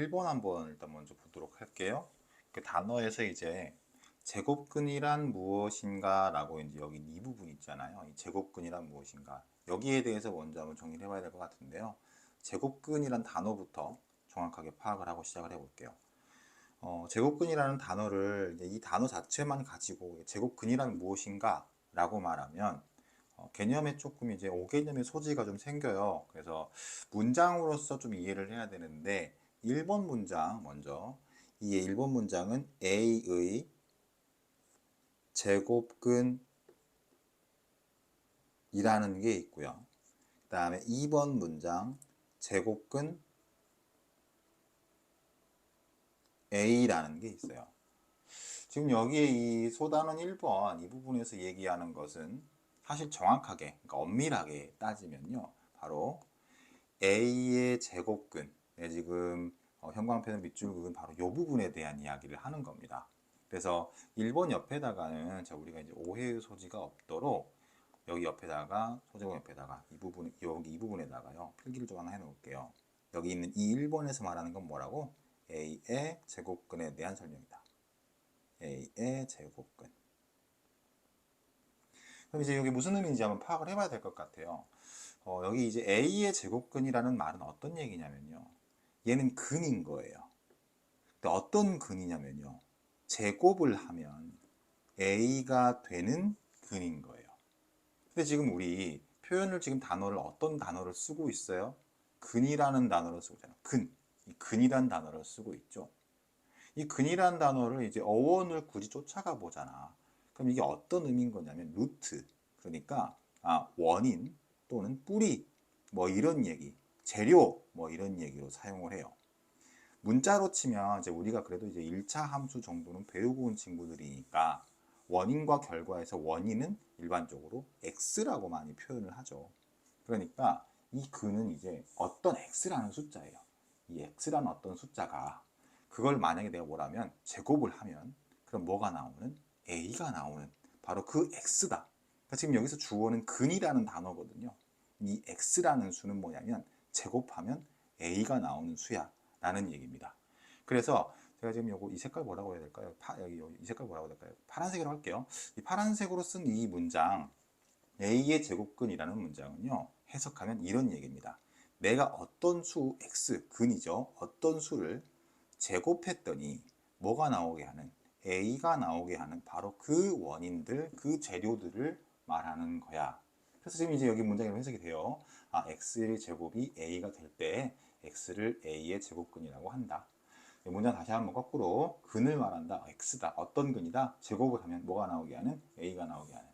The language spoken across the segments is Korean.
1번 한번 일단 먼저 보도록 할게요. 그 단어에서 이제 제곱근이란 무엇인가 라고 이제 여기 이 부분 있잖아요. 이 제곱근이란 무엇인가. 여기에 대해서 먼저 한번 정리를 해봐야 될 것 같은데요. 제곱근이란 단어부터 정확하게 파악을 하고 시작을 해볼게요. 제곱근이라는 단어를 이제 이 단어 자체만 가지고 제곱근이란 무엇인가 라고 말하면 개념에 조금 이제 오개념의 소지가 좀 생겨요. 그래서 문장으로서 좀 이해를 해야 되는데 1번 문장 먼저 이 1번 문장은 A의 제곱근이라는 게 있고요. 그 다음에 2번 문장 제곱근 A라는 게 있어요. 지금 여기에 이 소단원 1번 이 부분에서 얘기하는 것은 사실 정확하게, 그러니까 엄밀하게 따지면요. 바로 A의 제곱근, 지금 형광펜은 밑줄그은 바로 이 부분에 대한 이야기를 하는 겁니다. 그래서 1번 옆에다가는 우리가 이제 오해의 소지가 없도록 여기 옆에다가 소제곱 옆에다가 이 부분 여기 이 부분에다가요 필기를 좀 하나 해 놓을게요. 여기 있는 이 1번에서 말하는 건 뭐라고? A의 제곱근에 대한 설명이다. A의 제곱근. 그럼 이제 여기 무슨 의미인지 한번 파악을 해봐야 될 것 같아요. 여기 이제 A의 제곱근이라는 말은 어떤 얘기냐면요. 얘는 근인 거예요. 근데 어떤 근이냐면요. 제곱을 하면 A가 되는 근인 거예요. 근데 지금 우리 표현을 지금 단어를 어떤 단어를 쓰고 있어요? 근이라는 단어를 쓰고 있잖아요. 근. 이 근이라는 단어를 쓰고 있죠. 이 근이라는 단어를 이제 어원을 굳이 쫓아가 보잖아. 그럼 이게 어떤 의미인 거냐면 루트. 그러니까 원인 또는 뿌리 뭐 이런 얘기, 재료 뭐 이런 얘기로 사용을 해요. 문자로 치면 이제 우리가 그래도 이제 1차 함수 정도는 배우고 온 친구들이니까 원인과 결과에서 원인은 일반적으로 x라고 많이 표현을 하죠. 그러니까 이 근은 이제 어떤 x라는 숫자예요. 이 x라는 어떤 숫자가 그걸 만약에 내가 뭐라면 제곱을 하면 그럼 뭐가 나오는? a가 나오는 바로 그 x다. 그러니까 지금 여기서 주어는 근이라는 단어거든요. 이 x라는 수는 뭐냐면 제곱하면 a가 나오는 수야 라는 얘기입니다. 그래서 제가 지금 이 색깔 뭐라고 해야 될까요? 여기 이 색깔 뭐라고 해야 될까요? 파란색으로 할게요. 이 파란색으로 쓴 이 문장 A의 제곱근이라는 문장은요. 해석하면 이런 얘기입니다. 내가 어떤 수 x 근이죠. 어떤 수를 제곱했더니 뭐가 나오게 하는 A가 나오게 하는 바로 그 원인들, 그 재료들을 말하는 거야. 그래서 지금 이제 여기 문장으로 해석이 돼요. x의 제곱이 A가 될 때 x를 A의 제곱근이라고 한다. 문장 다시 한번 거꾸로 근을 말한다. x다. 어떤 근이다. 제곱을 하면 뭐가 나오게 하는 A가 나오게 하는.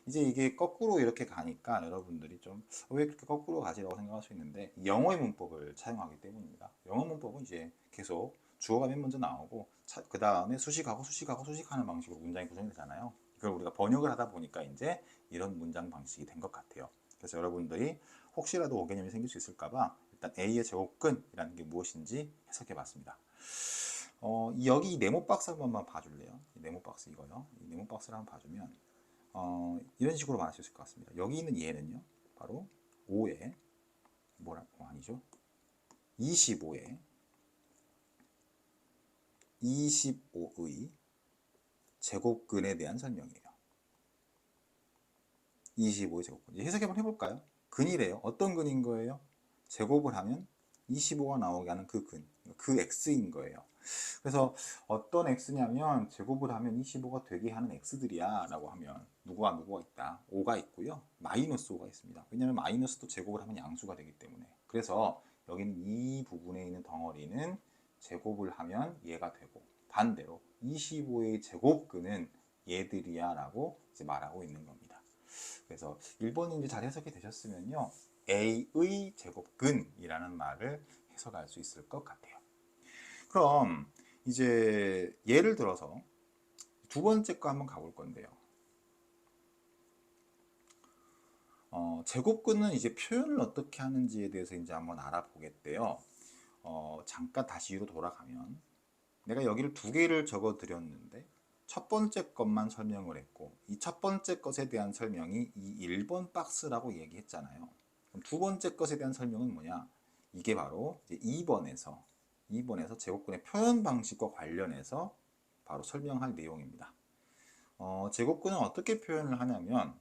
이제 이게 거꾸로 이렇게 가니까 여러분들이 좀 왜 그렇게 거꾸로 가지라고 생각할 수 있는데 영어의 문법을 차용하기 때문입니다. 영어 문법은 이제 계속 주어가 맨 먼저 나오고 그 다음에 수식하고 수식하고 수식하는 방식으로 문장이 구성이 되잖아요. 이걸 우리가 번역을 하다 보니까 이제 이런 문장 방식이 된 것 같아요. 그래서 여러분들이 혹시라도 오개념이 생길 수 있을까봐 일단 A의 제곱근이라는 게 무엇인지 해석해 봤습니다. 여기 이 네모 박스 한 번만 봐줄래요? 이 네모 박스 이거요. 이 네모 박스를 한번 봐주면 이런 식으로 말할 수 있을 것 같습니다. 여기 있는 얘는요, 바로 5의 아니죠? 25의 25의 제곱근에 대한 설명이에요. 25의 제곱근. 해석 한번 해볼까요? 근이래요. 어떤 근인 거예요? 제곱을 하면 25가 나오게 하는 그 근, 그 x인 거예요. 그래서 어떤 x냐면 제곱을 하면 25가 되게 하는 x들이야 라고 하면 누구와 있다. 5가 있고요. 마이너스 5가 있습니다. 왜냐하면 마이너스도 제곱을 하면 양수가 되기 때문에. 그래서 여기는 이 부분에 있는 덩어리는 제곱을 하면 얘가 되고 반대로 25의 제곱근은 얘들이야 라고 이제 말하고 있는 겁니다. 그래서 1번이 이제 잘 해석이 되셨으면요. A의 제곱근이라는 말을 해석할 수 있을 것 같아요. 그럼 이제 예를 들어서 두 번째 거 한번 가볼 건데요. 제곱근은 이제 표현을 어떻게 하는지에 대해서 이제 한번 알아보겠대요. 잠깐 다시 위로 돌아가면 내가 여기를 두 개를 적어 드렸는데 첫 번째 것만 설명을 했고 이 첫 번째 것에 대한 설명이 이 1번 박스라고 얘기했잖아요. 그럼 두 번째 것에 대한 설명은 뭐냐? 이게 바로 이제 2번에서 2번에서 제곱근의 표현 방식과 관련해서 바로 설명할 내용입니다. 제곱근은 어떻게 표현을 하냐면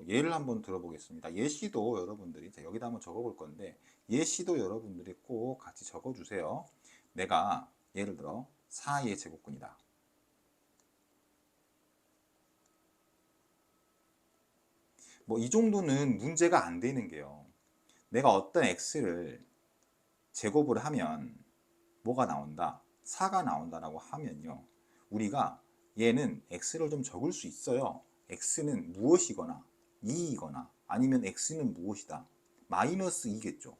예를 한번 들어보겠습니다. 예시도 여러분들이 여기다 한번 적어볼 건데 예시도 여러분들이 꼭 같이 적어주세요. 내가 예를 들어 4의 제곱근이다. 이 정도는 문제가 안 되는 게요. 내가 어떤 x를 제곱을 하면 뭐가 나온다? 4가 나온다라고 하면요. 우리가 얘는 x를 좀 적을 수 있어요. x는 무엇이거나 2이거나 아니면 x는 무엇이다? 마이너스 2겠죠.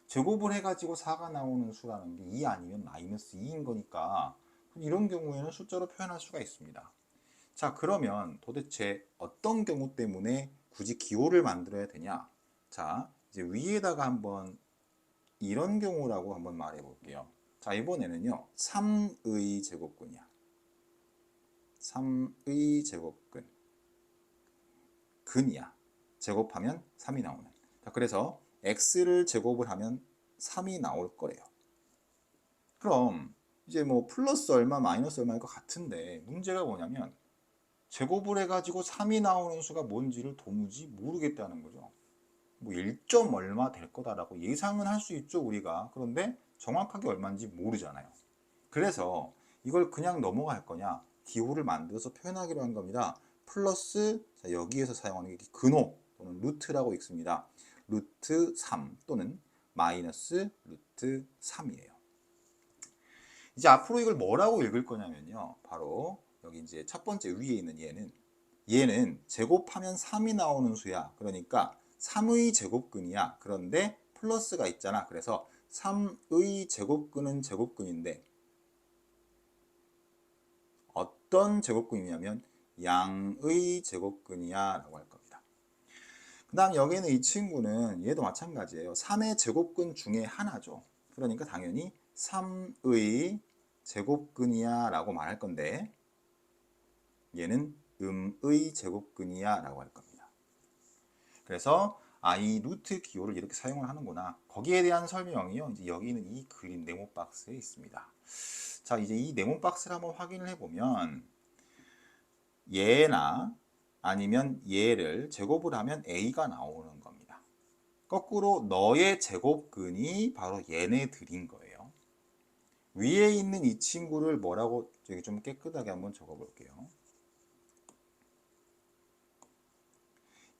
제곱을 해가지고 4가 나오는 수라는 게 2 아니면 마이너스 2인 거니까 이런 경우에는 숫자로 표현할 수가 있습니다. 자, 그러면 도대체 어떤 경우 때문에 굳이 기호를 만들어야 되냐? 자, 이제 위에다가 한번 이런 경우라고 한번 말해 볼게요. 자, 이번에는요. 3의 제곱근이야. 3의 제곱근. 근이야. 제곱하면 3이 나오는. 자, 그래서 x를 제곱을 하면 3이 나올 거래요. 그럼 이제 플러스 얼마 마이너스 얼마일 것 같은데 문제가 뭐냐면 제곱을 해가지고 3이 나오는 수가 뭔지를 도무지 모르겠다는 거죠. 1점 얼마 될 거다라고 예상은 할 수 있죠, 우리가. 그런데 정확하게 얼마인지 모르잖아요. 그래서 이걸 그냥 넘어갈 거냐, 기호를 만들어서 표현하기로 한 겁니다. 플러스, 자, 여기에서 사용하는 게 근호 또는 루트라고 읽습니다. 루트 3 또는 마이너스 루트 3이에요. 이제 앞으로 이걸 뭐라고 읽을 거냐면요. 바로 여기 이제 첫 번째 위에 있는 얘는 제곱하면 3이 나오는 수야. 그러니까 3의 제곱근이야. 그런데 플러스가 있잖아. 그래서 3의 제곱근은 제곱근인데 어떤 제곱근이냐면 양의 제곱근이야 라고 할 겁니다. 그 다음 여기는 이 친구는 얘도 마찬가지예요. 3의 제곱근 중에 하나죠. 그러니까 당연히 3의 제곱근이야 라고 말할 건데 얘는 음의 제곱근이야 라고 할 겁니다. 그래서 이 루트 기호를 이렇게 사용을 하는구나. 거기에 대한 설명이요. 이제 여기 있는 이 그림 네모 박스에 있습니다. 자, 이제 이 네모 박스를 한번 확인을 해보면 얘나 아니면 얘를 제곱을 하면 a가 나오는 겁니다. 거꾸로 너의 제곱근이 바로 얘네들인 거예요. 위에 있는 이 친구를 뭐라고 저기 좀 깨끗하게 한번 적어볼게요.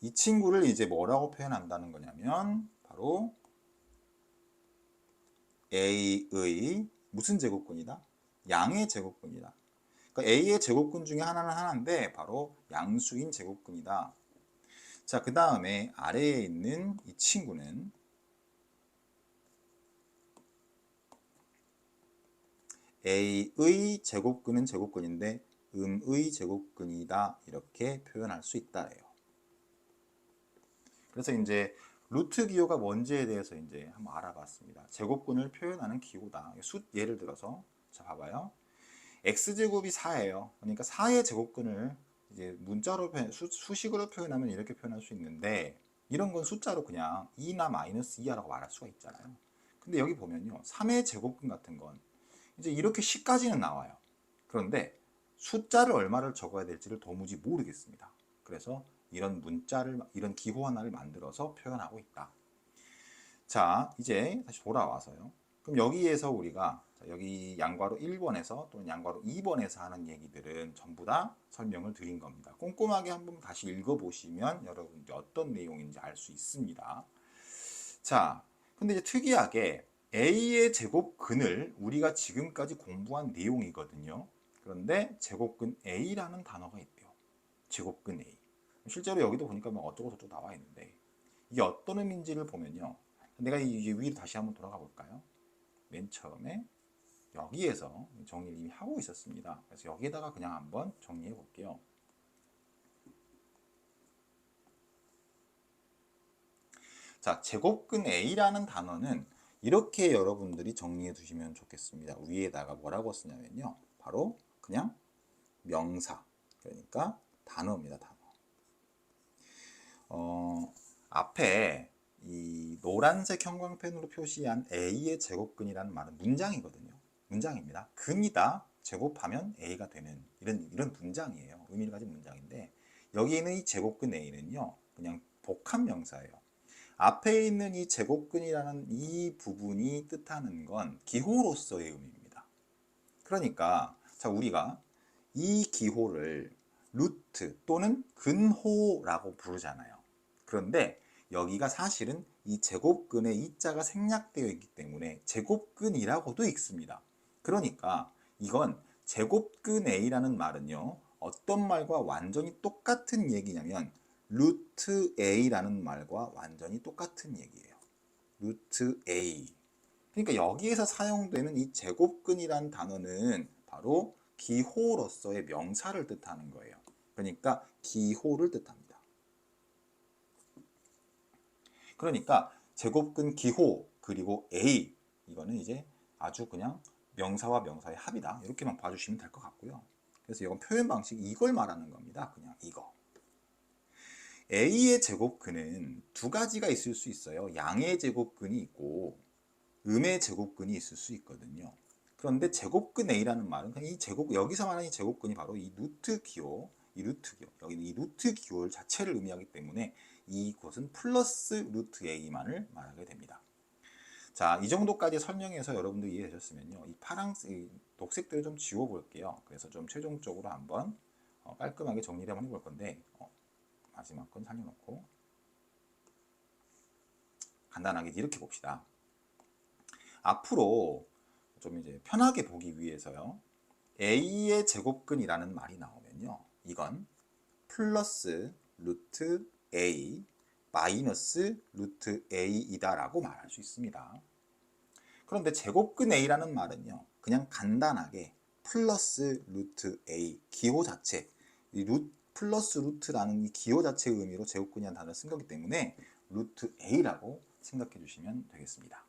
이 친구를 이제 뭐라고 표현한다는 거냐면 바로 A의 무슨 제곱근이다? 양의 제곱근이다. 그러니까 A의 제곱근 중에 하나는 하나인데 바로 양수인 제곱근이다. 자, 그 다음에 아래에 있는 이 친구는 A의 제곱근은 제곱근인데 음의 제곱근이다. 이렇게 표현할 수 있다래요. 그래서 이제 루트 기호가 뭔지에 대해서 이제 한번 알아봤습니다. 제곱근을 표현하는 기호다. 예를 들어서 자, 봐봐요. x제곱이 4예요. 그러니까 4의 제곱근을 이제 문자로 수식으로 표현하면 이렇게 표현할 수 있는데 이런 건 숫자로 그냥 2나 마이너스 2라고 말할 수가 있잖아요. 근데 여기 보면요. 3의 제곱근 같은 건 이제 이렇게 10까지는 나와요. 그런데 숫자를 얼마를 적어야 될지를 도무지 모르겠습니다. 그래서 이런 기호 하나를 만들어서 표현하고 있다. 자, 이제 다시 돌아와서요. 그럼 여기에서 우리가 여기 양괄호 1번에서 또는 양괄호 2번에서 하는 얘기들은 전부 다 설명을 드린 겁니다. 꼼꼼하게 한번 다시 읽어보시면 여러분들이 어떤 내용인지 알 수 있습니다. 자, 근데 이제 특이하게 A의 제곱근을 우리가 지금까지 공부한 내용이거든요. 그런데 제곱근 A라는 단어가 있대요. 제곱근 A. 실제로 여기도 보니까 어쩌고 저쩌고 나와 있는데 이게 어떤 의미인지를 보면요. 내가 이 위로 다시 한번 돌아가 볼까요? 맨 처음에 여기에서 정리를 이미 하고 있었습니다. 그래서 여기에다가 그냥 한번 정리해 볼게요. 자, 제곱근 A라는 단어는 이렇게 여러분들이 정리해 두시면 좋겠습니다. 위에다가 뭐라고 쓰냐면요. 바로 그냥 명사, 그러니까 단어입니다. 단어. 앞에 이 노란색 형광펜으로 표시한 a의 제곱근이라는 말은 문장이거든요. 문장입니다. 근이다 제곱하면 a가 되는 이런 문장이에요. 의미를 가진 문장인데 여기 있는 이 제곱근 a는요 그냥 복합 명사예요. 앞에 있는 이 제곱근이라는 이 부분이 뜻하는 건 기호로서의 의미입니다. 그러니까 자 우리가 이 기호를 루트 또는 근호라고 부르잖아요. 그런데 여기가 사실은 이 제곱근에 이자가 생략되어 있기 때문에 제곱근이라고도 읽습니다. 그러니까 이건 제곱근 A라는 말은요. 어떤 말과 완전히 똑같은 얘기냐면 루트 A라는 말과 완전히 똑같은 얘기예요. 루트 A. 그러니까 여기에서 사용되는 이 제곱근이라는 단어는 바로 기호로서의 명사를 뜻하는 거예요. 그러니까 기호를 뜻합니다. 그러니까 제곱근 기호 그리고 A 이거는 이제 아주 그냥 명사와 명사의 합이다. 이렇게만 봐주시면 될 것 같고요. 그래서 이건 표현 방식 이걸 말하는 겁니다. 그냥 이거. A의 제곱근은 두 가지가 있을 수 있어요. 양의 제곱근이 있고 음의 제곱근이 있을 수 있거든요. 그런데 제곱근 A라는 말은 그냥 이 제곱 여기서 말하는 이 제곱근이 바로 이 루트 기호, 이 루트 기호, 여기는 이 루트 기호 자체를 의미하기 때문에 이곳은 플러스 루트 A만을 말하게 됩니다. 자, 이 정도까지 설명해서 여러분들 이해되셨으면요. 이 파란색, 이 녹색들을 좀 지워볼게요. 그래서 좀 최종적으로 한번 깔끔하게 정리를 한번 해볼 건데 마지막 건 살려놓고 간단하게 이렇게 봅시다. 앞으로 좀 이제 편하게 보기 위해서요. a의 제곱근이라는 말이 나오면요. 이건 플러스 루트 a 마이너스 루트 a이다라고 말할 수 있습니다. 그런데 제곱근 a라는 말은요. 그냥 간단하게 플러스 루트 a 기호 자체 플러스 루트라는 이 기호 자체의 의미로 제곱근이라는 단어를 쓴 거기 때문에 루트 a라고 생각해 주시면 되겠습니다.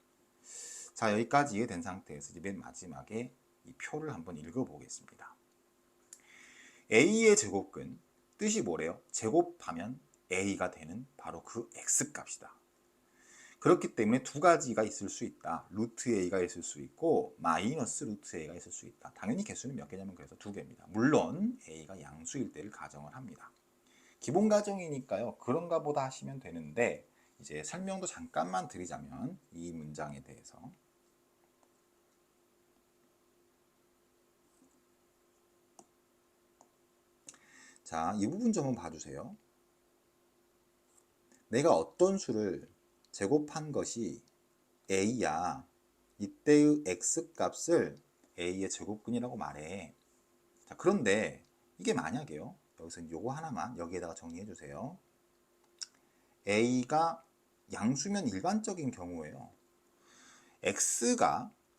자, 여기까지 이해된 상태에서 이제 맨 마지막에 이 표를 한번 읽어보겠습니다. a의 제곱근, 뜻이 뭐래요? 제곱하면 a가 되는 바로 그 x값이다. 그렇기 때문에 두 가지가 있을 수 있다. 루트 a가 있을 수 있고 마이너스 루트 a가 있을 수 있다. 당연히 개수는 몇 개냐면 그래서 두 개입니다. 물론 a가 양수일 때를 가정을 합니다. 기본 가정이니까요. 그런가 보다 하시면 되는데 이제 설명도 잠깐만 드리자면 이 문장에 대해서 자, 이 부분 좀 한번 봐주세요. 내가 어떤 수를 제곱한 것이 a야. 이때의 x값을 a의 제곱근이라고 말해. 자, 그런데 이게 만약에요. 여기서 요거 하나만 여기에다가 정리해 주세요. a가 양수면 일반적인 경우에요.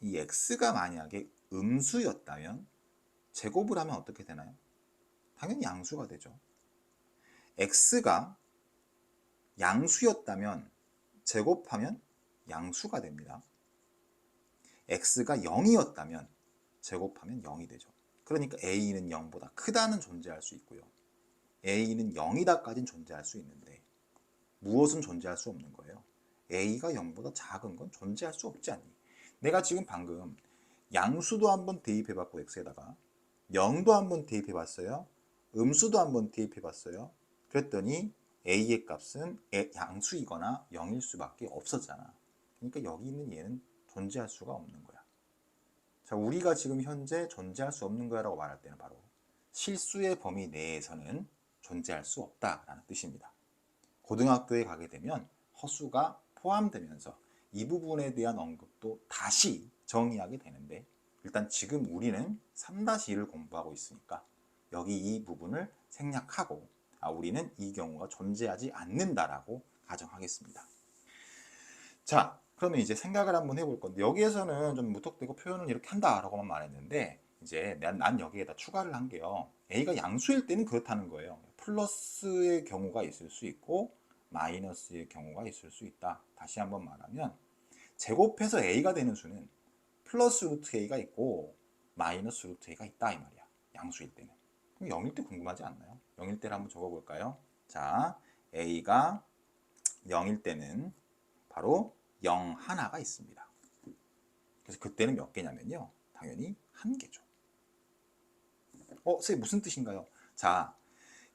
이 x가 만약에 음수였다면 제곱을 하면 어떻게 되나요? 당연히 양수가 되죠. x가 양수였다면 제곱하면 양수가 됩니다. x가 0이었다면 제곱하면 0이 되죠. 그러니까 a는 0보다 크다는 존재할 수 있고요. a는 0이다까지는 존재할 수 있는데 무엇은 존재할 수 없는 거예요? a가 0보다 작은 건 존재할 수 없지 않니? 내가 지금 방금 양수도 한번 대입해봤고 x에다가 0도 한번 대입해봤어요. 음수도 한번 대입해봤어요. 그랬더니 a의 값은 양수이거나 0일 수밖에 없었잖아. 그러니까 여기 있는 얘는 존재할 수가 없는 거야. 자, 우리가 지금 현재 존재할 수 없는 거야라고 말할 때는 바로 실수의 범위 내에서는 존재할 수 없다라는 뜻입니다. 고등학교에 가게 되면 허수가 포함되면서 이 부분에 대한 언급도 다시 정의하게 되는데 일단 지금 우리는 3-1을 공부하고 있으니까 여기 이 부분을 생략하고 우리는 이 경우가 존재하지 않는다라고 가정하겠습니다. 자, 그러면 이제 생각을 한번 해볼 건데 여기에서는 좀 무턱대고 표현을 이렇게 한다라고만 말했는데 이제 난 여기에다 추가를 한 게요. a가 양수일 때는 그렇다는 거예요. 플러스의 경우가 있을 수 있고 마이너스의 경우가 있을 수 있다. 다시 한번 말하면 제곱해서 a가 되는 수는 플러스 루트 a가 있고 마이너스 루트 a가 있다 이 말이야. 양수일 때는. 그럼 0일 때 궁금하지 않나요? 0일 때를 한번 적어볼까요? 자, a가 0일 때는 바로 0, 하나가 있습니다. 그래서 그때는 몇 개냐면요. 당연히 한 개죠. 선생님 무슨 뜻인가요? 자,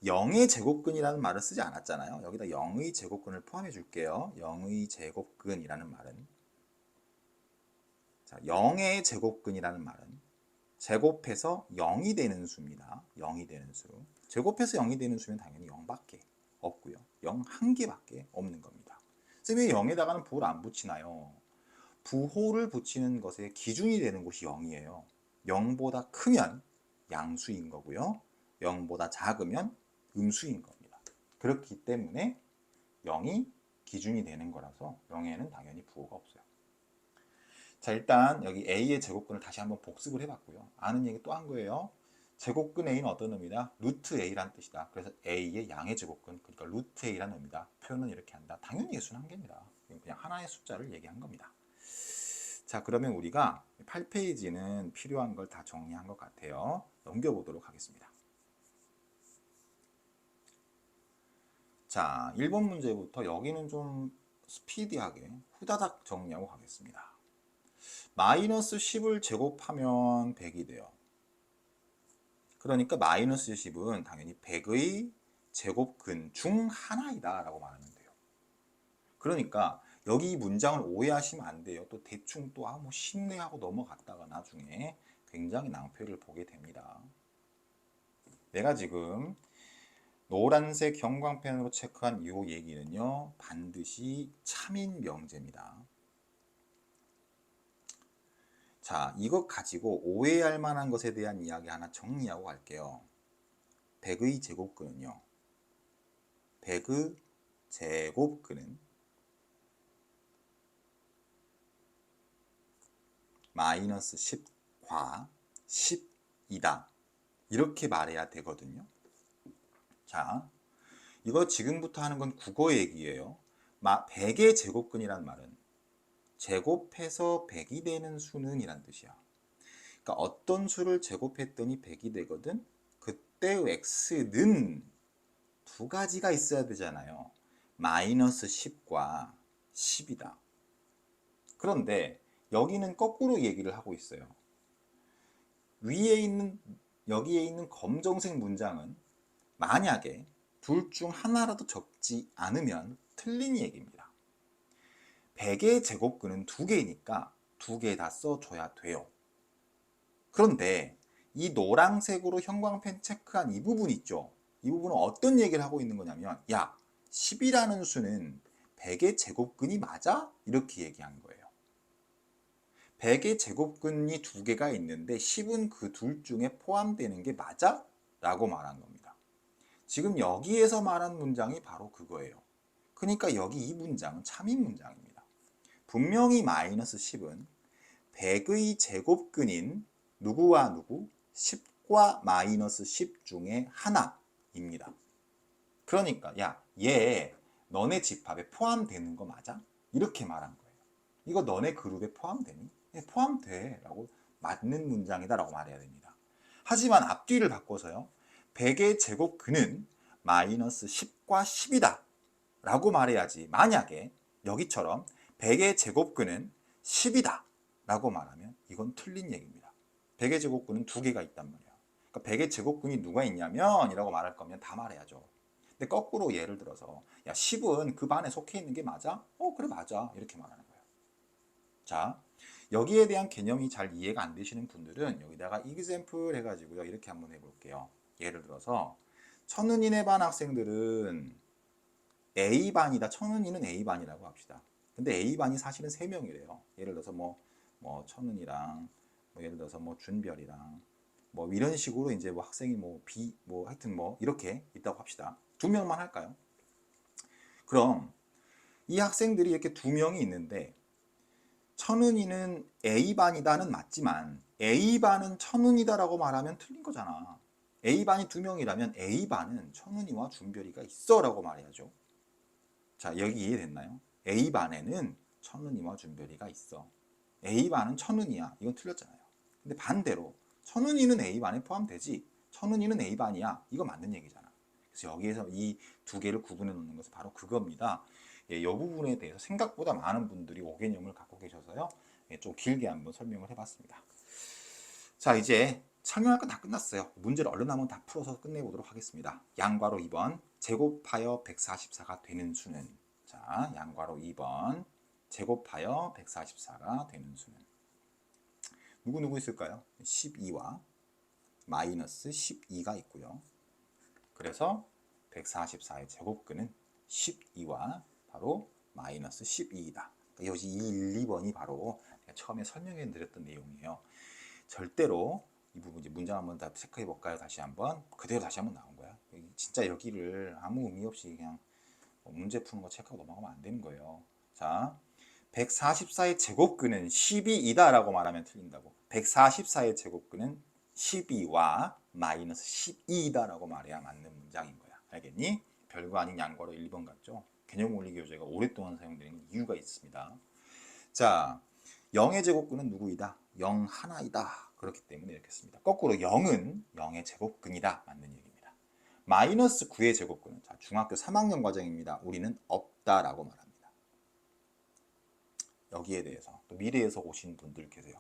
0의 제곱근이라는 말을 쓰지 않았잖아요. 여기다 0의 제곱근을 포함해 줄게요. 0의 제곱근이라는 말은, 자, 0의 제곱근이라는 말은 제곱해서 0이 되는 수입니다. 0이 되는 수. 제곱해서 0이 되는 수면 당연히 0밖에 없고요. 0 한 개밖에 없는 겁니다. 왜 0에다가는 부호를 안 붙이나요? 부호를 붙이는 것의 기준이 되는 곳이 0이에요. 0보다 크면 양수인 거고요. 0보다 작으면 음수인 겁니다. 그렇기 때문에 0이 기준이 되는 거라서 0에는 당연히 부호가 없어요. 자, 일단 여기 A의 제곱근을 다시 한번 복습을 해봤고요. 아는 얘기 또 한 거예요. 제곱근 A는 어떤 의미다? 루트 A란 뜻이다. 그래서 A의 양의 제곱근, 그러니까 루트 A란 의미다. 표현은 이렇게 한다. 당연히 예수는 한 개입니다. 그냥 하나의 숫자를 얘기한 겁니다. 자, 그러면 우리가 8페이지는 필요한 걸 다 정리한 것 같아요. 넘겨보도록 하겠습니다. 자, 1번 문제부터 여기는 좀 스피디하게 후다닥 정리하고 가겠습니다. 마이너스 10을 제곱하면 100이 돼요. 그러니까 마이너스 10은 당연히 100의 제곱근 중 하나이다 라고 말하면 돼요. 그러니까 여기 이 문장을 오해하시면 안 돼요. 또 대충 또 뭐 쉽네 하고 넘어갔다가 나중에 굉장히 낭패를 보게 됩니다. 내가 지금 노란색 형광펜으로 체크한 이 얘기는요, 반드시 참인 명제입니다. 자, 이것 가지고 오해할 만한 것에 대한 이야기 하나 정리하고 갈게요. 100의 제곱근은요, 100의 제곱근은 마이너스 10과 10이다. 이렇게 말해야 되거든요. 자, 이거 지금부터 하는 건 국어 얘기예요. 100의 제곱근이란 말은 제곱해서 100이 되는 수는 이란 뜻이야. 그러니까 어떤 수를 제곱했더니 100이 되거든. 그때 x는 두 가지가 있어야 되잖아요. 마이너스 10과 10이다. 그런데 여기는 거꾸로 얘기를 하고 있어요. 여기에 있는 검정색 문장은 만약에 둘 중 하나라도 적지 않으면 틀린 얘기입니다. 100의 제곱근은 2개니까 2개 다 써줘야 돼요. 그런데 이 노란색으로 형광펜 체크한 이 부분 있죠? 이 부분은 어떤 얘기를 하고 있는 거냐면, 야, 10이라는 수는 100의 제곱근이 맞아? 이렇게 얘기한 거예요. 100의 제곱근이 2개가 있는데 10은 그 둘 중에 포함되는 게 맞아? 라고 말한 겁니다. 지금 여기에서 말한 문장이 바로 그거예요. 그러니까 여기 이 문장은 참인 문장입니다. 분명히 마이너스 10은 100의 제곱근인 누구와 누구? 10과 마이너스 10 중에 하나입니다. 그러니까 야, 얘 너네 집합에 포함되는 거 맞아? 이렇게 말한 거예요. 이거 너네 그룹에 포함되니? 네, 포함돼 라고 맞는 문장이다 라고 말해야 됩니다. 하지만 앞뒤를 바꿔서요, 100의 제곱근은 마이너스 10과 10이다 라고 말해야지, 만약에 여기처럼 100의 제곱근은 10이다 라고 말하면 이건 틀린 얘기입니다. 100의 제곱근은 2개가 있단 말이야. 그러니까 100의 제곱근이 누가 있냐면 이라고 말할 거면 다 말해야죠. 근데 거꾸로 예를 들어서, 야, 10은 그 반에 속해 있는 게 맞아? 그래 맞아. 이렇게 말하는 거예요. 자, 여기에 대한 개념이 잘 이해가 안 되시는 분들은 여기다가 example 해가지고요, 이렇게 한번 해볼게요. 예를 들어서 천은이네 반 학생들은 A반이다. 천은이는 A반이라고 합시다. 근데 A반이 사실은 3명이래요. 예를 들어서 천은이랑 예를 들어서 준별이랑 이런 식으로 이제 학생이 B 하여튼 이렇게 있다고 합시다. 2명만 할까요? 그럼 이 학생들이 이렇게 2명이 있는데 천은이는 A반이다는 맞지만 A반은 천은이다라고 말하면 틀린 거잖아. A반이 2명이라면 A반은 천은이와 준별이가 있어 라고 말해야죠. 자, 여기 이해됐나요? A반에는 천은이와 준별이가 있어. A반은 천은이야. 이건 틀렸잖아요. 근데 반대로 천은이는 A반에 포함되지, 천은이는 A반이야. 이거 맞는 얘기잖아. 그래서 여기에서 이 2개를 구분해 놓는 것은 바로 그겁니다. 이 부분에 대해서 생각보다 많은 분들이 오개념을 갖고 계셔서요. 좀 길게 한번 설명을 해봤습니다. 자, 이제 설명할 건 다 끝났어요. 문제를 얼른 한번 다 풀어서 끝내보도록 하겠습니다. 양괄호 2번 제곱하여 144가 되는 수는, 자, 양괄호 2번 제곱하여 144가 되는 수는 누구 있을까요? 12와 마이너스 12가 있고요. 그래서 144의 제곱근은 12와 바로 마이너스 12이다. 여기 1, 2번이 바로 처음에 설명해 드렸던 내용이에요. 절대로 이 부분 이제 문장 한번 다 체크해 볼까요? 다시 한번 그대로 다시 한번 나온 거야. 진짜 여기를 아무 의미 없이 그냥 문제 푸는 거 체크하고 넘어가면 안 되는 거예요. 자, 144의 제곱근은 12이다 라고 말하면 틀린다고. 144의 제곱근은 12와 마이너스 12이다 라고 말해야 맞는 문장인 거야. 알겠니? 별거 아닌 양괄호 1번 같죠? 개념 원리 교재가 오랫동안 사용되는 이유가 있습니다. 자, 0의 제곱근은 누구이다? 0 하나이다. 그렇기 때문에 이렇게 씁니다. 거꾸로 0은 0의 제곱근이다. 맞는 얘기입니다. 마이너스 9의 제곱근은, 자, 중학교 3학년 과정입니다. 우리는 없다라고 말합니다. 여기에 대해서 또 미래에서 오신 분들 계세요.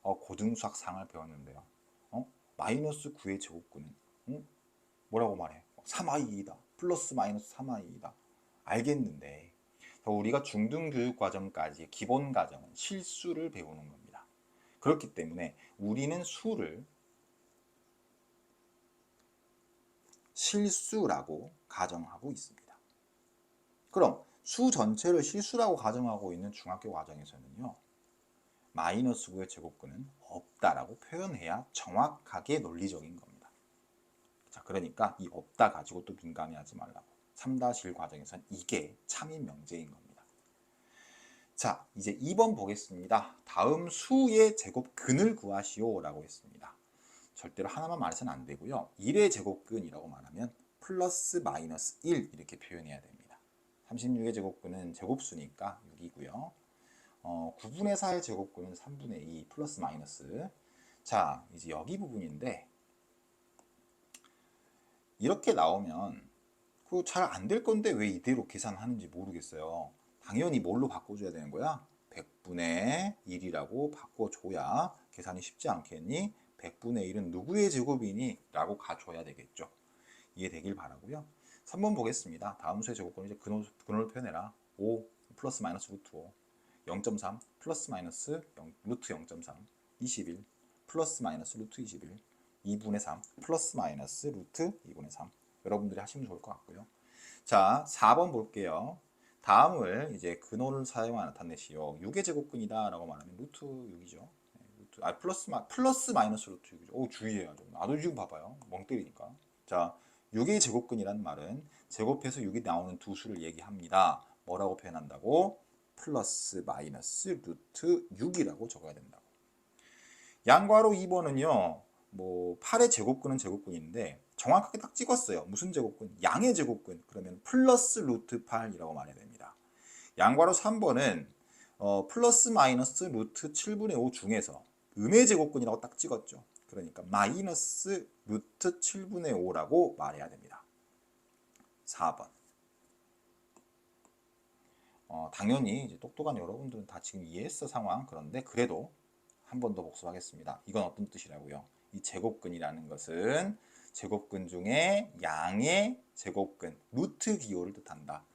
고등수학 상을 배웠는데요. 마이너스 9의 제곱근은 뭐라고 말해? 3i이다. 플러스 마이너스 3i이다. 알겠는데 우리가 중등교육과정까지 기본 과정은 실수를 배우는 겁니다. 그렇기 때문에 우리는 수를 실수라고 가정하고 있습니다. 그럼 수 전체를 실수라고 가정하고 있는 중학교 과정에서는요, 마이너스 9의 제곱근은 없다라고 표현해야 정확하게 논리적인 겁니다. 자, 그러니까 이 없다 가지고 또 민감해하지 말라고. 3-1 과정에서는 이게 참인 명제인 겁니다. 자, 이제 2번 보겠습니다. 다음 수의 제곱근을 구하시오 라고 했습니다. 절대로 하나만 말해서는 안 되고요. 1의 제곱근이라고 말하면 플러스 마이너스 1 이렇게 표현해야 됩니다. 36의 제곱근은 제곱수니까 6이고요. 9분의 4의 제곱근은 3분의 2 플러스 마이너스. 자, 이제 여기 부분인데 이렇게 나오면 그거 잘 안 될 건데 왜 이대로 계산하는지 모르겠어요. 당연히 뭘로 바꿔줘야 되는 거야? 100분의 1이라고 바꿔줘야 계산이 쉽지 않겠니? 100분의 1은 누구의 제곱이니? 라고 가줘야 되겠죠. 이해되길 바라고요. 3번 보겠습니다. 다음 수의 제곱근은 이제 근호를 표현해라. 5 플러스 마이너스 루트 5, 0.3 플러스 마이너스 루트 0.3, 21 플러스 마이너스 루트 21, 2분의 3 플러스 마이너스 루트 2분의 3. 여러분들이 하시면 좋을 것 같고요. 자, 4번 볼게요. 다음을 이제 근호를 사용하 나타내시오. 6의 제곱근이다 라고 말하면 루트 6이죠. 플러스 마이너스 루트 6이죠. 주의해야죠. 나도 지금 봐봐요. 멍 때리니까. 자, 6의 제곱근이라는 말은 제곱해서 6이 나오는 두 수를 얘기합니다. 뭐라고 표현한다고? 플러스 마이너스 루트 6이라고 적어야 된다고. 양괄호 2번은요. 8의 제곱근은 제곱근인데 정확하게 딱 찍었어요. 무슨 제곱근? 양의 제곱근. 그러면 플러스 루트 8이라고 말해야 됩니다. 양괄호 3번은 플러스 마이너스 루트 7분의 5 중에서 음의 제곱근이라고 딱 찍었죠. 그러니까 마이너스 루트 7분의 5라고 말해야 됩니다. 4번. 당연히 이제 똑똑한 여러분들은 다 지금 이해했어 상황. 그런데 그래도 한 번 더 복습하겠습니다. 이건 어떤 뜻이라고요? 이 제곱근이라는 것은 제곱근 중에 양의 제곱근, 루트 기호를 뜻한다.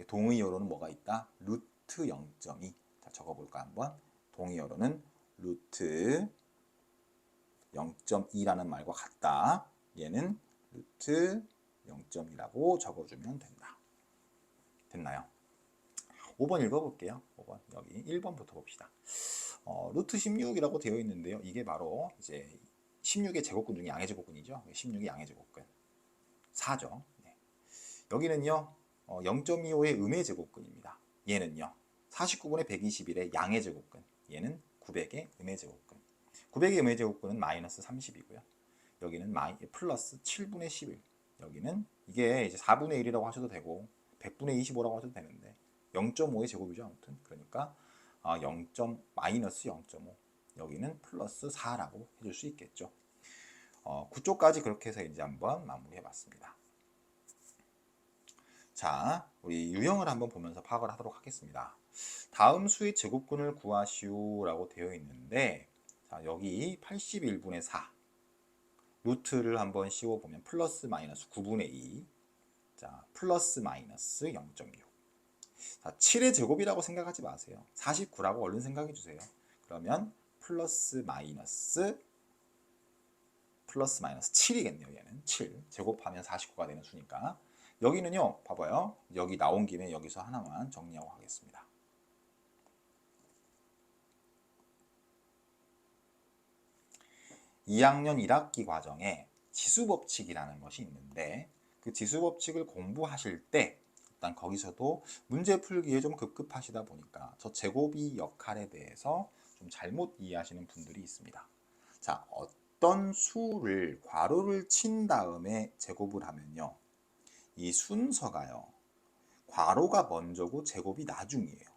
동의어로는 뭐가 있다? 루트 0.2. 자, 적어볼까 한번. 동의어로는 루트 0.2라는 말과 같다. 얘는 루트 0.2라고 적어주면 된다. 됐나요? 5번 읽어볼게요. 5번 여기 1번부터 봅시다. 루트 16이라고 되어 있는데요. 이게 바로 이제 16의 제곱근 중에 양의 제곱근이죠. 16의 양의 제곱근 4죠. 네. 여기는요 0.25의 음의 제곱근입니다. 얘는요 49분의 121의 양의 제곱근, 얘는 900의 음의 제곱근. 900의 음의 제곱근은 마이너스 30이고요. 여기는 플러스 7분의 11. 여기는 이게 이제 4분의 1이라고 하셔도 되고 100분의 25라고 하셔도 되는데 0.5의 제곱이죠. 아무튼 그러니까 마이너스 0.5. 여기는 플러스 4라고 해줄 수 있겠죠. 9쪽까지 그렇게 해서 이제 한번 마무리해 봤습니다. 자, 우리 유형을 한번 보면서 파악을 하도록 하겠습니다. 다음 수의 제곱근을 구하시오라고 되어 있는데, 자, 여기 81분의 4 루트를 한번 씌워보면 플러스 마이너스 9분의 2, 자, 플러스 마이너스 0.6. 자, 7의 제곱이라고 생각하지 마세요. 49라고 얼른 생각해 주세요. 그러면 플러스 마이너스 7이겠네요. 얘는 7 제곱하면 49가 되는 수니까. 여기는요, 봐봐요. 여기 나온 김에 여기서 하나만 정리하고 가겠습니다. (2학년 1학기) 과정에 지수법칙이라는 것이 있는데, 그 지수법칙을 공부하실 때 일단 거기서도 문제 풀기에 좀 급급하시다 보니까 저 제곱이 역할에 대해서 좀 잘못 이해하시는 분들이 있습니다. 자, 어떤 수를 괄호를 친 다음에 제곱을 하면요, 이 순서가요, 괄호가 먼저고 제곱이 나중이에요.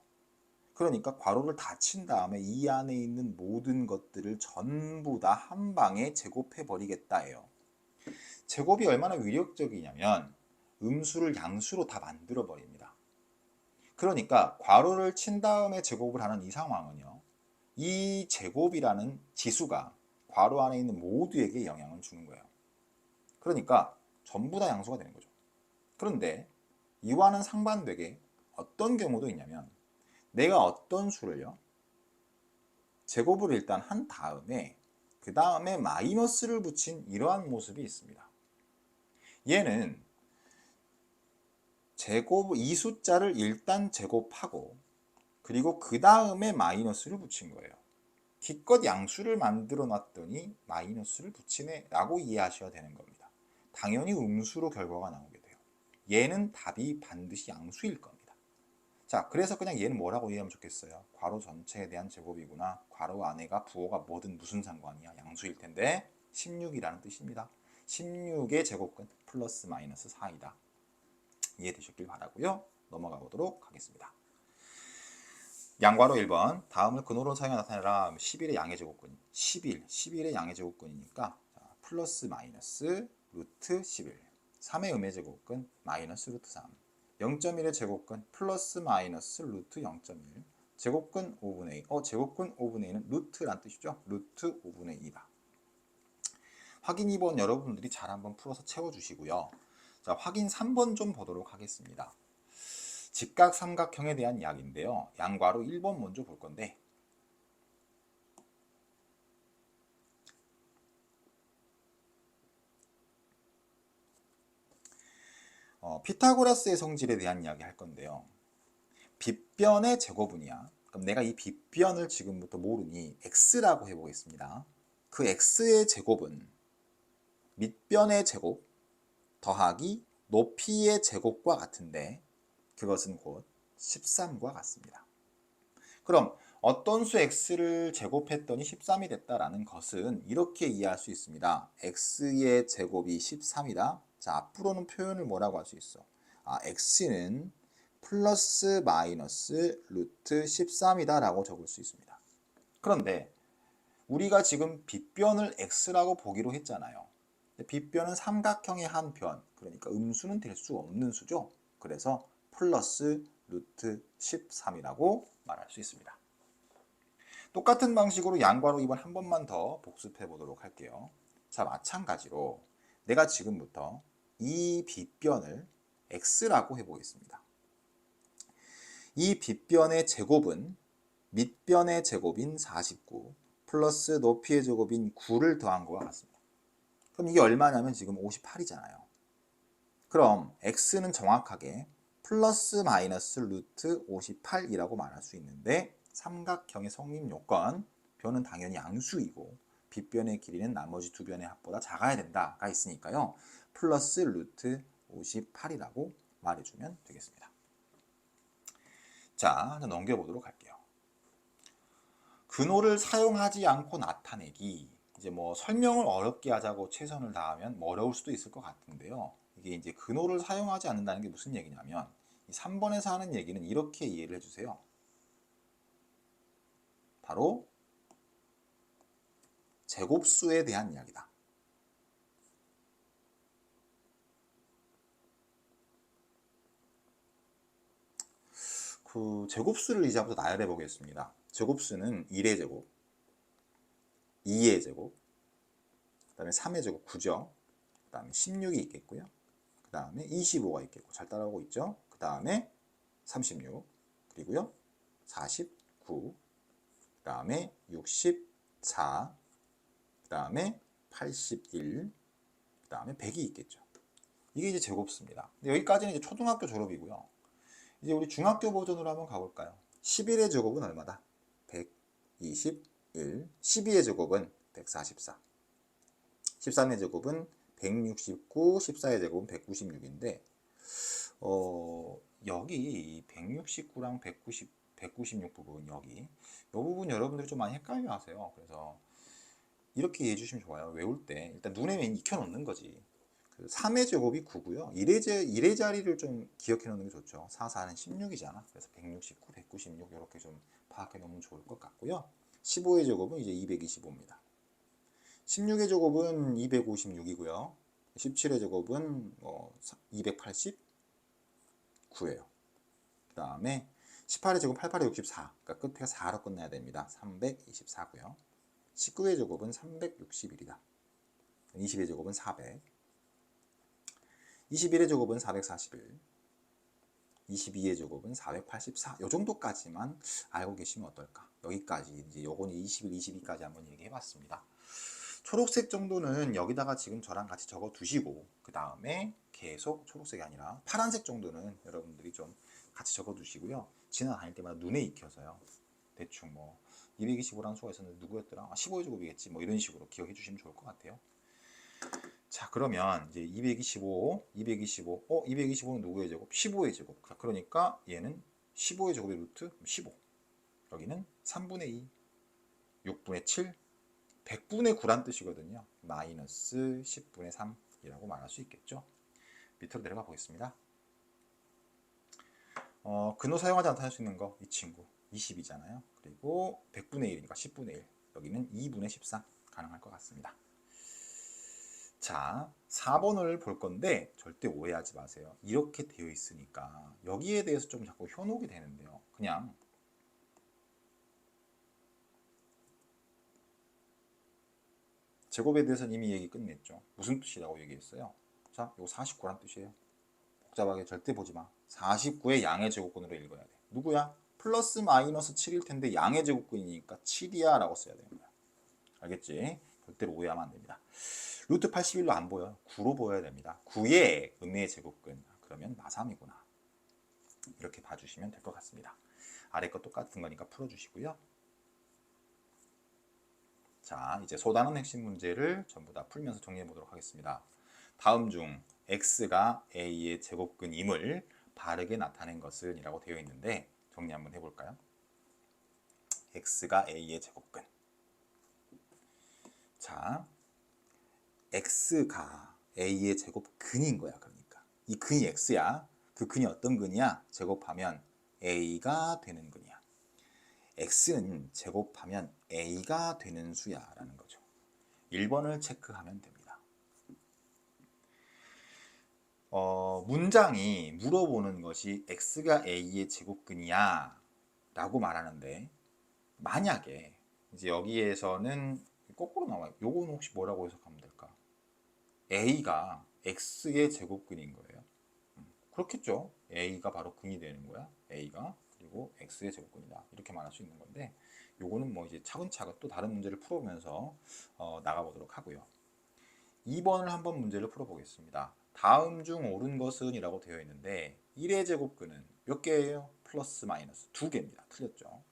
그러니까 괄호를 다 친 다음에 이 안에 있는 모든 것들을 전부 다 한 방에 제곱해 버리겠다예요. 제곱이 얼마나 위력적이냐면 음수를 양수로 다 만들어 버립니다. 그러니까 괄호를 친 다음에 제곱을 하는 이 상황은요, 이 제곱이라는 지수가 괄호 안에 있는 모두에게 영향을 주는 거예요. 그러니까 전부 다 양수가 되는 거죠. 그런데 이와는 상반되게 어떤 경우도 있냐면, 내가 어떤 수를요, 제곱을 일단 한 다음에 그 다음에 마이너스를 붙인 이러한 모습이 있습니다. 얘는 이 숫자를 일단 제곱하고 그리고 그 다음에 마이너스를 붙인 거예요. 기껏 양수를 만들어 놨더니 마이너스를 붙이네 라고 이해하셔야 되는 겁니다. 당연히 음수로 결과가 나오게 돼요. 얘는 답이 반드시 양수일 겁니다. 자, 그래서 그냥 얘는 뭐라고 이해하면 좋겠어요? 괄호 전체에 대한 제곱이구나. 괄호 안에가 부호가 뭐든 무슨 상관이야. 양수일 텐데 16이라는 뜻입니다. 16의 제곱근 플러스 마이너스 4이다. 이해되셨길 바라고요. 넘어가 보도록 하겠습니다. 양괄호 1번, 다음을 근호로 사용해 나타내라. 11의 양의 제곱근, 11의 양의 제곱근이니까 플러스 마이너스 루트 11, 3의 음의 제곱근 마이너스 루트 3, 0.1의 제곱근 플러스 마이너스 루트 0.1, 제곱근 5분의 2, 제곱근 5분의 2는 루트란 뜻이죠. 루트 5분의 2다. 확인 2번 여러분들이 잘 한번 풀어서 채워주시고요. 자, 확인 3번 좀 보도록 하겠습니다. 직각 삼각형에 대한 이야기인데요. 양괄호 1번 먼저 볼 건데, 피타고라스의 성질에 대한 이야기 할 건데요. 빗변의 제곱은이야. 그럼 내가 이 빗변을 지금부터 모르니 x라고 해보겠습니다. 그 x의 제곱은 밑변의 제곱 더하기 높이의 제곱과 같은데, 그것은 곧 13과 같습니다. 그럼 어떤 수 x를 제곱했더니 13이 됐다라는 것은 이렇게 이해할 수 있습니다. x의 제곱이 13이다. 자, 앞으로는 표현을 뭐라고 할 수 있어? x는 플러스 마이너스 루트 13이다 라고 적을 수 있습니다. 그런데 우리가 지금 빗변을 x라고 보기로 했잖아요. 빗변은 삼각형의 한 변, 그러니까 음수는 될 수 없는 수죠. 그래서 플러스 루트 13이라고 말할 수 있습니다. 똑같은 방식으로 양괄호 2번 한 번만 더 복습해 보도록 할게요. 자, 마찬가지로 내가 지금부터 이 빗변을 x라고 해보겠습니다. 이 빗변의 제곱은 밑변의 제곱인 49 플러스 높이의 제곱인 9를 더한 것과 같습니다. 그럼 이게 얼마냐면 지금 58이잖아요. 그럼 x는 정확하게 플러스 마이너스 루트 58이라고 말할 수 있는데, 삼각형의 성립 요건, 변은 당연히 양수이고 빗변의 길이는 나머지 두 변의 합보다 작아야 된다가 있으니까요. 플러스 루트 58이라고 말해주면 되겠습니다. 자, 넘겨보도록 할게요. 근호를 사용하지 않고 나타내기. 이제 뭐 설명을 어렵게 하자고 최선을 다하면 뭐 어려울 수도 있을 것 같은데요. 이게 이제 근호를 사용하지 않는다는 게 무슨 얘기냐면, 3번에서 하는 얘기는 이렇게 이해를 해주세요. 바로 제곱수에 대한 이야기다. 그 제곱수를 이제부터 나열해 보겠습니다. 제곱수는 1의 제곱, 2의 제곱, 그 다음에 3의 제곱 9죠. 그 다음에 16이 있겠고요. 그 다음에 25가 있겠고, 잘 따라오고 있죠. 그 다음에 36, 그리고요 49, 그 다음에 64, 그 다음에 81, 그 다음에 100이 있겠죠. 이게 이제 제곱수입니다. 여기까지는 이제 초등학교 졸업이고요. 이제 우리 중학교 버전으로 한번 가볼까요? 11의 제곱은 얼마다? 121. 12의 제곱은 144. 13의 제곱은 169. 14의 제곱은 196인데, 여기 169랑 196 부분, 이 부분 여러분들이 좀 많이 헷갈려 하세요. 그래서 이렇게 이해해 주시면 좋아요. 외울 때 일단 눈에 익혀 놓는 거지. 3의 제곱이 9고요. 1의 자리를 좀 기억해 놓는 게 좋죠. 4, 4는 16이잖아. 그래서 169, 196 이렇게 좀 파악해 놓으면 좋을 것 같고요. 15의 제곱은 이제 225입니다. 16의 제곱은 256이고요. 17의 제곱은 289예요. 그 다음에 18의 제곱 88에 64. 그러니까 끝에가 4로 끝나야 됩니다. 324고요. 19의 제곱은 361이다. 20의 제곱은 400. 21의 제곱은 441, 22의 제곱은 484. 요 정도까지만 알고 계시면 어떨까? 여기까지 이제 요거는 21, 22까지 한번 얘기해 봤습니다. 초록색 정도는 여기다가 지금 저랑 같이 적어 두시고, 그 다음에 계속 초록색이 아니라 파란색 정도는 여러분들이 좀 같이 적어 두시고요. 지나다닐 때마다 눈에 익혀서요. 대충 225라는 수가 있었는데 누구였더라? 15의 제곱이겠지. 이런 식으로 기억해 주시면 좋을 것 같아요. 자, 그러면 이제 225, 225는 누구의 제곱? 15의 제곱. 그러니까 얘는 15의 제곱의 루트 15. 여기는 3분의 2, 6분의 7, 100분의 9란 뜻이거든요. 마이너스 10분의 3이라고 말할 수 있겠죠. 밑으로 내려가 보겠습니다. 근호 사용하지 않다 할 수 있는 거, 이 친구 20이잖아요. 그리고 100분의 1이니까 10분의 1. 여기는 2분의 14 가능할 것 같습니다. 자, 4번을 볼 건데 절대 오해하지 마세요. 이렇게 되어 있으니까 여기에 대해서 좀 자꾸 현혹이 되는데요. 그냥 제곱에 대해서는 이미 얘기 끝냈죠. 무슨 뜻이라고 얘기했어요? 자, 이거 49란 뜻이에요. 복잡하게 절대 보지 마. 49의 양의 제곱근으로 읽어야 돼. 누구야? 플러스 마이너스 7일 텐데 양의 제곱근이니까 7이야 라고 써야 되는 거야. 알겠지? 절대로 오해하면 안 됩니다. 루트 81로 안 보여요. 9로 보여야 됩니다. 9의 음의 제곱근. 그러면 마3이구나. 이렇게 봐주시면 될 것 같습니다. 아래 거 똑같은 거니까 풀어주시고요. 자, 이제 소단원 핵심 문제를 전부 다 풀면서 정리해 보도록 하겠습니다. 다음 중 x가 a의 제곱근임을 바르게 나타낸 것은 이라고 되어 있는데 정리 한번 해볼까요? x가 a의 제곱근. 자, x가 a의 제곱근인 거야. 그러니까 이 근이 x야. 그 근이 어떤 근이야? 제곱하면 a가 되는 근이야. x는 제곱하면 a가 되는 수야 라는 거죠. 1번을 체크하면 됩니다. 문장이 물어보는 것이 x가 a의 제곱근이야 라고 말하는데, 만약에 이제 여기에서는 거꾸로 나와요. 요거는 혹시 뭐라고 해석하면 될까? a가 x의 제곱근인 거예요. 그렇겠죠. a가 바로 근이 되는 거야. a가 그리고 x의 제곱근이다. 이렇게 말할 수 있는 건데, 요거는 이제 차근차근 또 다른 문제를 풀어보면서 나가보도록 하고요. 2번을 한번 문제를 풀어보겠습니다. 다음 중 옳은 것은 이라고 되어 있는데 1의 제곱근은 몇 개예요? 플러스 마이너스 2개입니다. 틀렸죠.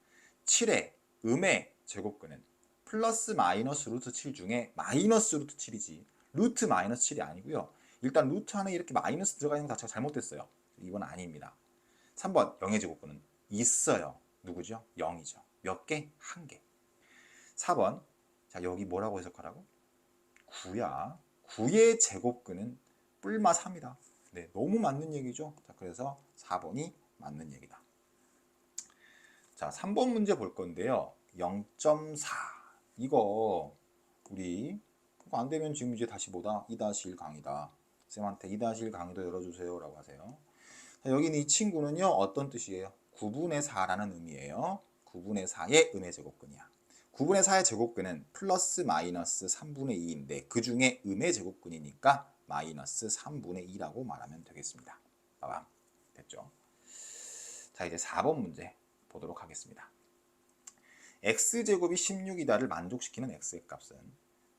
7의 음의 제곱근은 플러스 마이너스 루트 7 중에 마이너스 루트 7이지 루트 마이너스 7이 아니고요. 일단 루트 안에 이렇게 마이너스 들어가 있는 것 자체가 잘못됐어요. 이건 아닙니다. 3번 0의 제곱근은 있어요. 누구죠? 0이죠. 몇 개? 1개. 4번 자, 여기 뭐라고 해석하라고? 9야. 9의 제곱근은 뿔마 3이다. 네, 너무 맞는 얘기죠. 자, 그래서 4번이 맞는 얘기다. 자, 3번 문제 볼 건데요. 0.4. 이거 우리 이거 안 되면 지금 이제 다시 뭐다? 2-1 강의다. 쌤한테 2-1 강의도 열어주세요 라고 하세요. 자, 여기는 이 친구는요 어떤 뜻이에요? 9분의 4라는 의미예요. 9분의 4의 음의 제곱근이야. 9분의 4의 제곱근은 플러스 마이너스 3분의 2인데 그 중에 음의 제곱근이니까 마이너스 3분의 2라고 말하면 되겠습니다. 봐봐. 됐죠? 자, 이제 4번 문제 보도록 하겠습니다. x제곱이 16이다를 만족시키는 x의 값은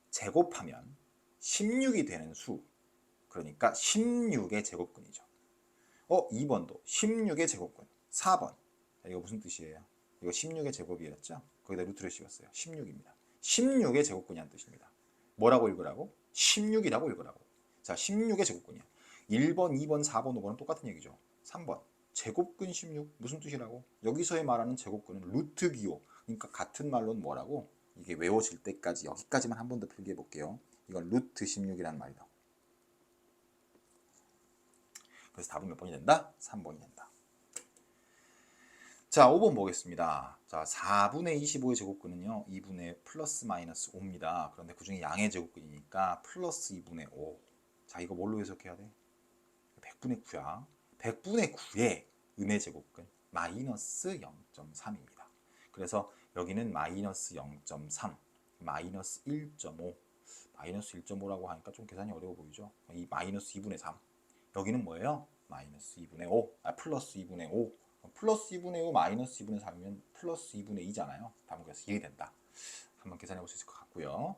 제곱하면 16이 되는 수, 그러니까 16의 제곱근이죠. 2번도 16의 제곱근. 4번. 자, 이거 무슨 뜻이에요? 이거 16의 제곱이었죠? 거기다 루트를 씌웠어요. 16입니다. 16의 제곱근이라는 뜻입니다. 뭐라고 읽으라고? 16이라고 읽으라고. 자, 16의 제곱근이야. 1번, 2번, 4번, 5번은 똑같은 얘기죠. 3번. 제곱근 16. 무슨 뜻이라고? 여기서의 말하는 제곱근은 루트 기호. 그러니까 같은 말로는 뭐라고? 이게 외워질 때까지 여기까지만 한 번 더 필기해 볼게요. 이건 루트 16이라는 말이다. 그래서 답은 몇 번이 된다? 3번이 된다. 자, 5번 보겠습니다. 자, 4분의 25의 제곱근은요, 2분의 플러스 마이너스 5입니다. 그런데 그 중에 양의 제곱근이니까 플러스 2분의 5. 자, 이거 뭘로 해석해야 돼? 100분의 9야. 100분의 9의 음의 제곱근 마이너스 0.3입니다. 그래서 여기는 마이너스 0.3, 마이너스 1.5, 마이너스 1.5라고 하니까 좀 계산이 어려워 보이죠? 이 마이너스 2분의 3. 여기는 뭐예요? 마이너스 2분의 5, 플러스 2분의 5. 플러스 2분의 5, 마이너스 2분의 3이면 플러스 2분의 2잖아요. 답은 그래서 1이 된다. 한번 계산해 볼 수 있을 것 같고요.